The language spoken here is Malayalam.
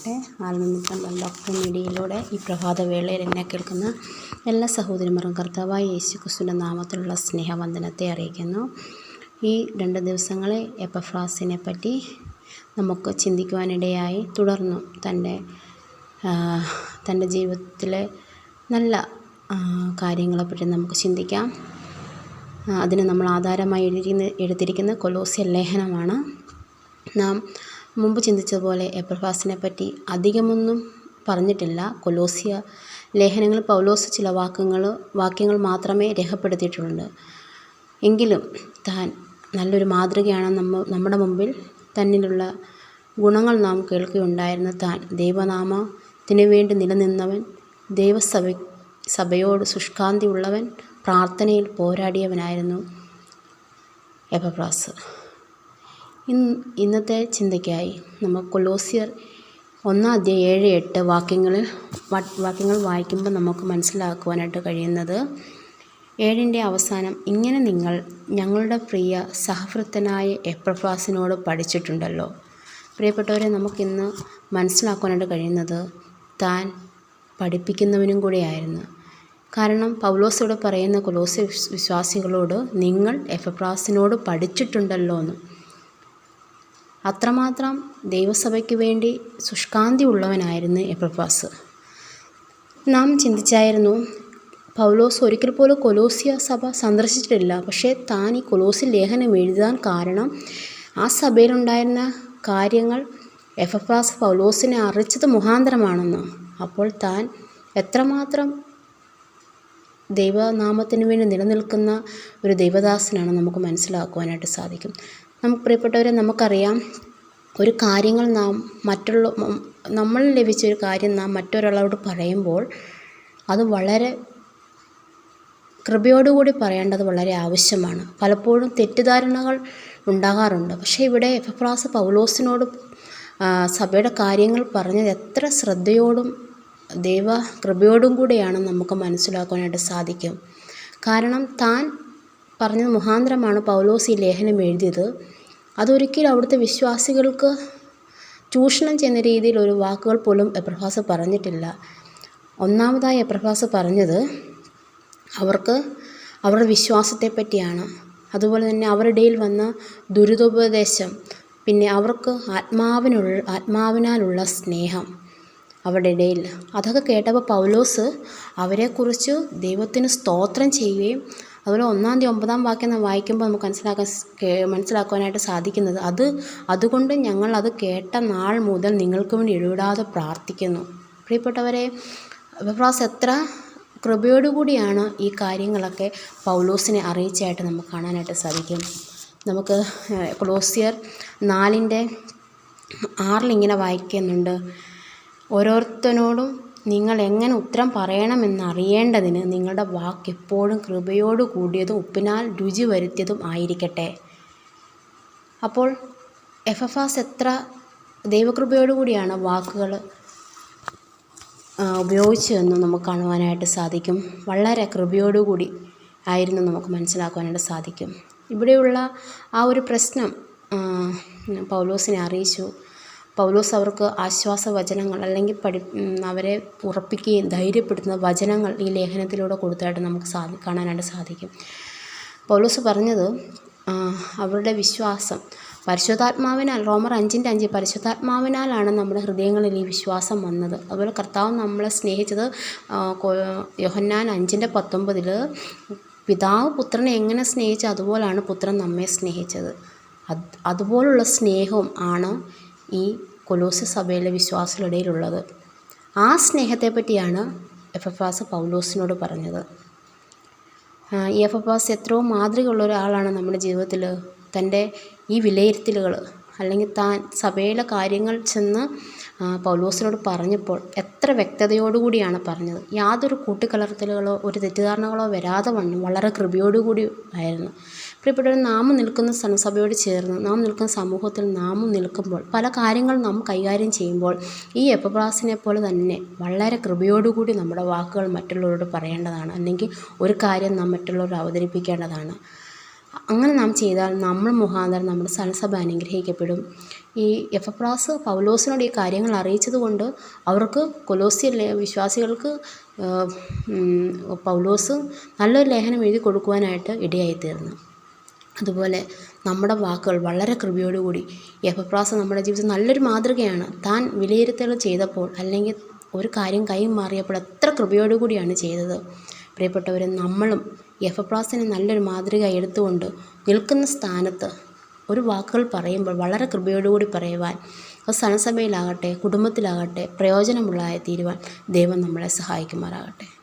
ഉണ്ടായിരിക്കട്ടെ. ആത്മമിത്രം ഡോക്ടർ മീഡിയയിലൂടെ ഈ പ്രഭാതവേളയിൽ എന്നെ കേൾക്കുന്ന എല്ലാ സഹോദരിമാരും കർത്താവായ യേശുക്രിസ്തുവിൻ്റെ നാമത്തിലുള്ള സ്നേഹവന്ദനത്തെ അറിയിക്കുന്നു. ഈ 2 ദിവസങ്ങളെ എപ്പഫ്രാസിനെ പറ്റി നമുക്ക് ചിന്തിക്കുവാനിടയായി. തുടർന്നും തൻ്റെ ജീവിതത്തിലെ നല്ല കാര്യങ്ങളെപ്പറ്റി നമുക്ക് ചിന്തിക്കാം. അതിന് നമ്മൾ ആധാരമായി എടുത്തിരിക്കുന്ന കൊലോസ്യ ലേഖനമാണ്. നാം മുമ്പ് ചിന്തിച്ചതുപോലെ എപ്പഫ്രാസിനെ പറ്റി അധികമൊന്നും പറഞ്ഞിട്ടില്ല. കൊലോസ്യ ലേഖനങ്ങളിൽ പൗലോസ് ചില വാക്യങ്ങൾ മാത്രമേ രേഖപ്പെടുത്തിയിട്ടുള്ളൂ. എങ്കിലും താൻ നല്ലൊരു മാതൃകയാണ്. നമ്മുടെ മുമ്പിൽ തന്നിലുള്ള ഗുണങ്ങൾ നാം കേൾക്കുകയുണ്ടായിരുന്നു. താൻ ദൈവനാമത്തിനു വേണ്ടി നിലനിന്നവൻ, ദൈവസഭയോട് ശുഷ്കാന്തിയുള്ളവൻ, പ്രാർത്ഥനയിൽ പോരാടിയവനായിരുന്നു എപ്പഫ്രാസ്. ഇന്നത്തെ ചിന്തയ്ക്കായി നമ്മൾ കൊലോസ്യർ 1:7-8 വാക്യങ്ങൾ വായിക്കുമ്പോൾ നമുക്ക് മനസ്സിലാക്കുവാനായിട്ട് കഴിയുന്നത്, 7ൻ്റെ അവസാനം, ഇങ്ങനെ നിങ്ങൾ ഞങ്ങളുടെ പ്രിയ സഹവൃത്തനായ എപ്പഫ്രാസിനോട് പഠിച്ചിട്ടുണ്ടല്ലോ. പ്രിയപ്പെട്ടവരെ, നമുക്കിന്ന് മനസ്സിലാക്കുവാനായിട്ട് കഴിയുന്നത് താൻ പഠിപ്പിക്കുന്നവനും കൂടെയായിരുന്നു. കാരണം പൗലോസോട് പറയുന്ന കൊലോസ്യ വിശ്വാസികളോട് നിങ്ങൾ എപ്പഫ്രാസിനോട് പഠിച്ചിട്ടുണ്ടല്ലോ എന്ന്. അത്രമാത്രം ദൈവസഭയ്ക്ക് വേണ്ടി ശുഷ്കാന്തി ഉള്ളവനായിരുന്നു എപ്പഫ്രാസ്. നാം ചിന്തിച്ചായിരുന്നു, പൗലോസ് ഒരിക്കൽ പോലും കൊലോസ്യ സഭ സന്ദർശിച്ചിട്ടില്ല. പക്ഷേ താൻ ഈ കൊലോസ്യ ലേഖനം എഴുതാൻ കാരണം ആ സഭയിലുണ്ടായിരുന്ന കാര്യങ്ങൾ എപ്പഫ്രാസ് പൗലോസിനെ അറിയിച്ചത് മുഖാന്തരമാണെന്ന്. അപ്പോൾ താൻ എത്രമാത്രം ദൈവനാമത്തിന് വേണ്ടി നിലനിൽക്കുന്ന ഒരു ദൈവദാസനാണ് നമുക്ക് മനസ്സിലാക്കുവാനായിട്ട് സാധിക്കും. പ്രിയപ്പെട്ടവരെ, നമുക്കറിയാം, ഒരു കാര്യങ്ങൾ നമ്മൾ ലഭിച്ച ഒരു കാര്യം നാം മറ്റൊരാളോട് പറയുമ്പോൾ അത് വളരെ കൃപയോടുകൂടി പറയേണ്ടത് വളരെ ആവശ്യമാണ്. പലപ്പോഴും തെറ്റിദ്ധാരണകൾ ഉണ്ടാകാറുണ്ട്. പക്ഷേ ഇവിടെ എപ്പഫ്രാസ് പൗലോസിനോട് സഭയുടെ കാര്യങ്ങൾ പറഞ്ഞത് എത്ര ശ്രദ്ധയോടും ദൈവകൃപയോടും കൂടെയാണ് നമുക്ക് മനസ്സിലാക്കാനായിട്ട് സാധിക്കും. കാരണം താൻ പറഞ്ഞത് മുഖാന്തരമാണ് പൗലോസ് ഈ ലേഖനം എഴുതിയത്. അതൊരിക്കലും അവിടുത്തെ വിശ്വാസികൾക്ക് ചൂഷണം ചെയ്യുന്ന രീതിയിൽ ഒരു വാക്കുകൾ പോലും എപ്പഫ്രാസ് പറഞ്ഞിട്ടില്ല. ഒന്നാമതായി എപ്പഫ്രാസ് പറഞ്ഞത് അവർക്ക് അവരുടെ വിശ്വാസത്തെ പറ്റിയാണ്. അതുപോലെ തന്നെ അവരുടെ ഇടയിൽ വന്ന ദുരിതോപദേശം, പിന്നെ അവർക്ക് ആത്മാവിനാലുള്ള സ്നേഹം അവരുടെ ഇടയിൽ, അതൊക്കെ കേട്ടപ്പോൾ പൗലോസ് അവരെക്കുറിച്ച് ദൈവത്തിന് സ്തോത്രം ചെയ്യുകയും, അതുപോലെ 1-9 വാക്യം വായിക്കുമ്പോൾ നമുക്ക് മനസ്സിലാക്കുവാനായിട്ട് സാധിക്കുന്നത്, അതുകൊണ്ട് ഞങ്ങൾ അത് കേട്ട നാൾ മുതൽ നിങ്ങൾക്ക് വേണ്ടി ഇടപെടാതെ പ്രാർത്ഥിക്കുന്നു. പ്രിയപ്പെട്ടവരെ, എപ്പഫ്രാസ് എത്ര കൃപയോടുകൂടിയാണ് ഈ കാര്യങ്ങളൊക്കെ പൗലോസിനെ അറിയിച്ചായിട്ട് നമുക്ക് കാണാനായിട്ട് സാധിക്കും. നമുക്ക് കൊലോസ്യർ 4:6 ഇങ്ങനെ വായിക്കുന്നുണ്ട്, ഓരോരുത്തരോടും നിങ്ങൾ എങ്ങനെ ഉത്തരം പറയണമെന്നറിയേണ്ടതിന് നിങ്ങളുടെ വാക്ക് എപ്പോഴും കൃപയോടു കൂടിയതും ഉപ്പിനാൽ രുചി വരുത്തിയതും ആയിരിക്കട്ടെ. അപ്പോൾ എപ്പഫ്രാസ് എത്ര ദൈവകൃപയോടുകൂടിയാണ് വാക്കുകൾ ഉപയോഗിച്ചതെന്ന് നമുക്ക് കാണുവാനായിട്ട് സാധിക്കും. വളരെ കൃപയോടുകൂടി ആയിരുന്നു നമുക്ക് മനസ്സിലാക്കുവാനായിട്ട് സാധിക്കും. ഇവിടെയുള്ള ആ ഒരു പ്രശ്നം പൗലോസിനെ അറിയിച്ചു. പൗലോസ് അവർക്ക് ആശ്വാസവചനങ്ങൾ, അല്ലെങ്കിൽ അവരെ ഉറപ്പിക്കുകയും ധൈര്യപ്പെടുത്തുന്ന വചനങ്ങൾ ഈ ലേഖനത്തിലൂടെ കൊടുത്തായിട്ട് നമുക്ക് കാണാനായിട്ട് സാധിക്കും. പൗലോസ് പറഞ്ഞത് അവരുടെ വിശ്വാസം പരിശുദ്ധാത്മാവിനാൽ, റോമർ 5:5, പരിശുദ്ധാത്മാവിനാലാണ് നമ്മുടെ ഹൃദയങ്ങളിൽ ഈ വിശ്വാസം വന്നത്. അതുപോലെ കർത്താവ് നമ്മളെ സ്നേഹിച്ചത് യോഹന്നാൻ 5:19 പിതാവ് പുത്രനെ എങ്ങനെ സ്നേഹിച്ചു അതുപോലാണ് പുത്രൻ നമ്മെ സ്നേഹിച്ചത്. അതുപോലുള്ള സ്നേഹവും ആണ് ഈ കൊലോസ്യ സഭയിലെ വിശ്വാസികളിടയിലുള്ളത്. ആ സ്നേഹത്തെ പറ്റിയാണ് എപ്പഫ്രാസ് പൗലോസിനോട് പറഞ്ഞത്. ഈ എപ്പഫ്രാസ് എത്രയോ മാതൃകയുള്ള ഒരാളാണ് നമ്മുടെ ജീവിതത്തിൽ. തൻ്റെ ഈ വിലയിരുത്തലുകൾ, അല്ലെങ്കിൽ താൻ സഭയിലെ കാര്യങ്ങൾ ചെന്ന് പൗലോസിനോട് പറഞ്ഞപ്പോൾ എത്ര വ്യക്തതയോടുകൂടിയാണ് പറഞ്ഞത്. യാതൊരു കൂട്ടിക്കലർത്തലുകളോ ഒരു തെറ്റിദ്ധാരണകളോ വരാതെ വണ്ണം വളരെ കൃപയോടുകൂടി ആയിരുന്നു. പ്രിയപ്പെട്ടവർ, നാം നിൽക്കുന്ന സഭയോട് ചേർന്ന് നാം നിൽക്കുന്ന സമൂഹത്തിൽ നാം നിൽക്കുമ്പോൾ പല കാര്യങ്ങൾ നാം കൈകാര്യം ചെയ്യുമ്പോൾ ഈ എപ്പഫ്രാസിനെ പോലെ തന്നെ വളരെ കൃപയോടുകൂടി നമ്മുടെ വാക്കുകൾ മറ്റുള്ളവരോട് പറയേണ്ടതാണ്. അല്ലെങ്കിൽ ഒരു കാര്യം നാം മറ്റുള്ളവരോട് അവതരിപ്പിക്കേണ്ടതാണ്. അങ്ങനെ നാം ചെയ്താൽ നമ്മൾ മുഖാന്തരം നമ്മുടെ സഭ അനുഗ്രഹിക്കപ്പെടും. ഈ എപ്പഫ്രാസ് പൗലോസിനോട് ഈ കാര്യങ്ങൾ അറിയിച്ചതുകൊണ്ട് അവർക്ക് കൊലോസ്യ വിശ്വാസികൾക്ക് പൗലോസ് നല്ലൊരു ലേഖനം എഴുതി കൊടുക്കുവാനായിട്ട് ഇടയായിത്തീർന്നു. അതുപോലെ നമ്മുടെ വാക്കുകൾ വളരെ കൃപയോടുകൂടി എപ്പഫ്രാസ് നമ്മുടെ ജീവിതത്തിൽ നല്ലൊരു മാതൃകയാണ്. താൻ വിലയിരുത്തൽ ചെയ്തപ്പോൾ അല്ലെങ്കിൽ ഒരു കാര്യം കൈമാറിയപ്പോൾ എത്ര കൃപയോടുകൂടിയാണ് ചെയ്തത്. പ്രിയപ്പെട്ടവരെ, നമ്മളും എപ്പഫ്രാസിനെ നല്ലൊരു മാതൃക എടുത്തുകൊണ്ട് നിൽക്കുന്ന സ്ഥാനത്ത് ഒരു വാക്കുകൾ പറയുമ്പോൾ വളരെ കൃപയോടുകൂടി പറയുവാൻ, അത് സഭയിലാകട്ടെ കുടുംബത്തിലാകട്ടെ പ്രയോജനമുള്ളതായി തീരുവാൻ ദൈവം നമ്മളെ സഹായിക്കുമാറാകട്ടെ.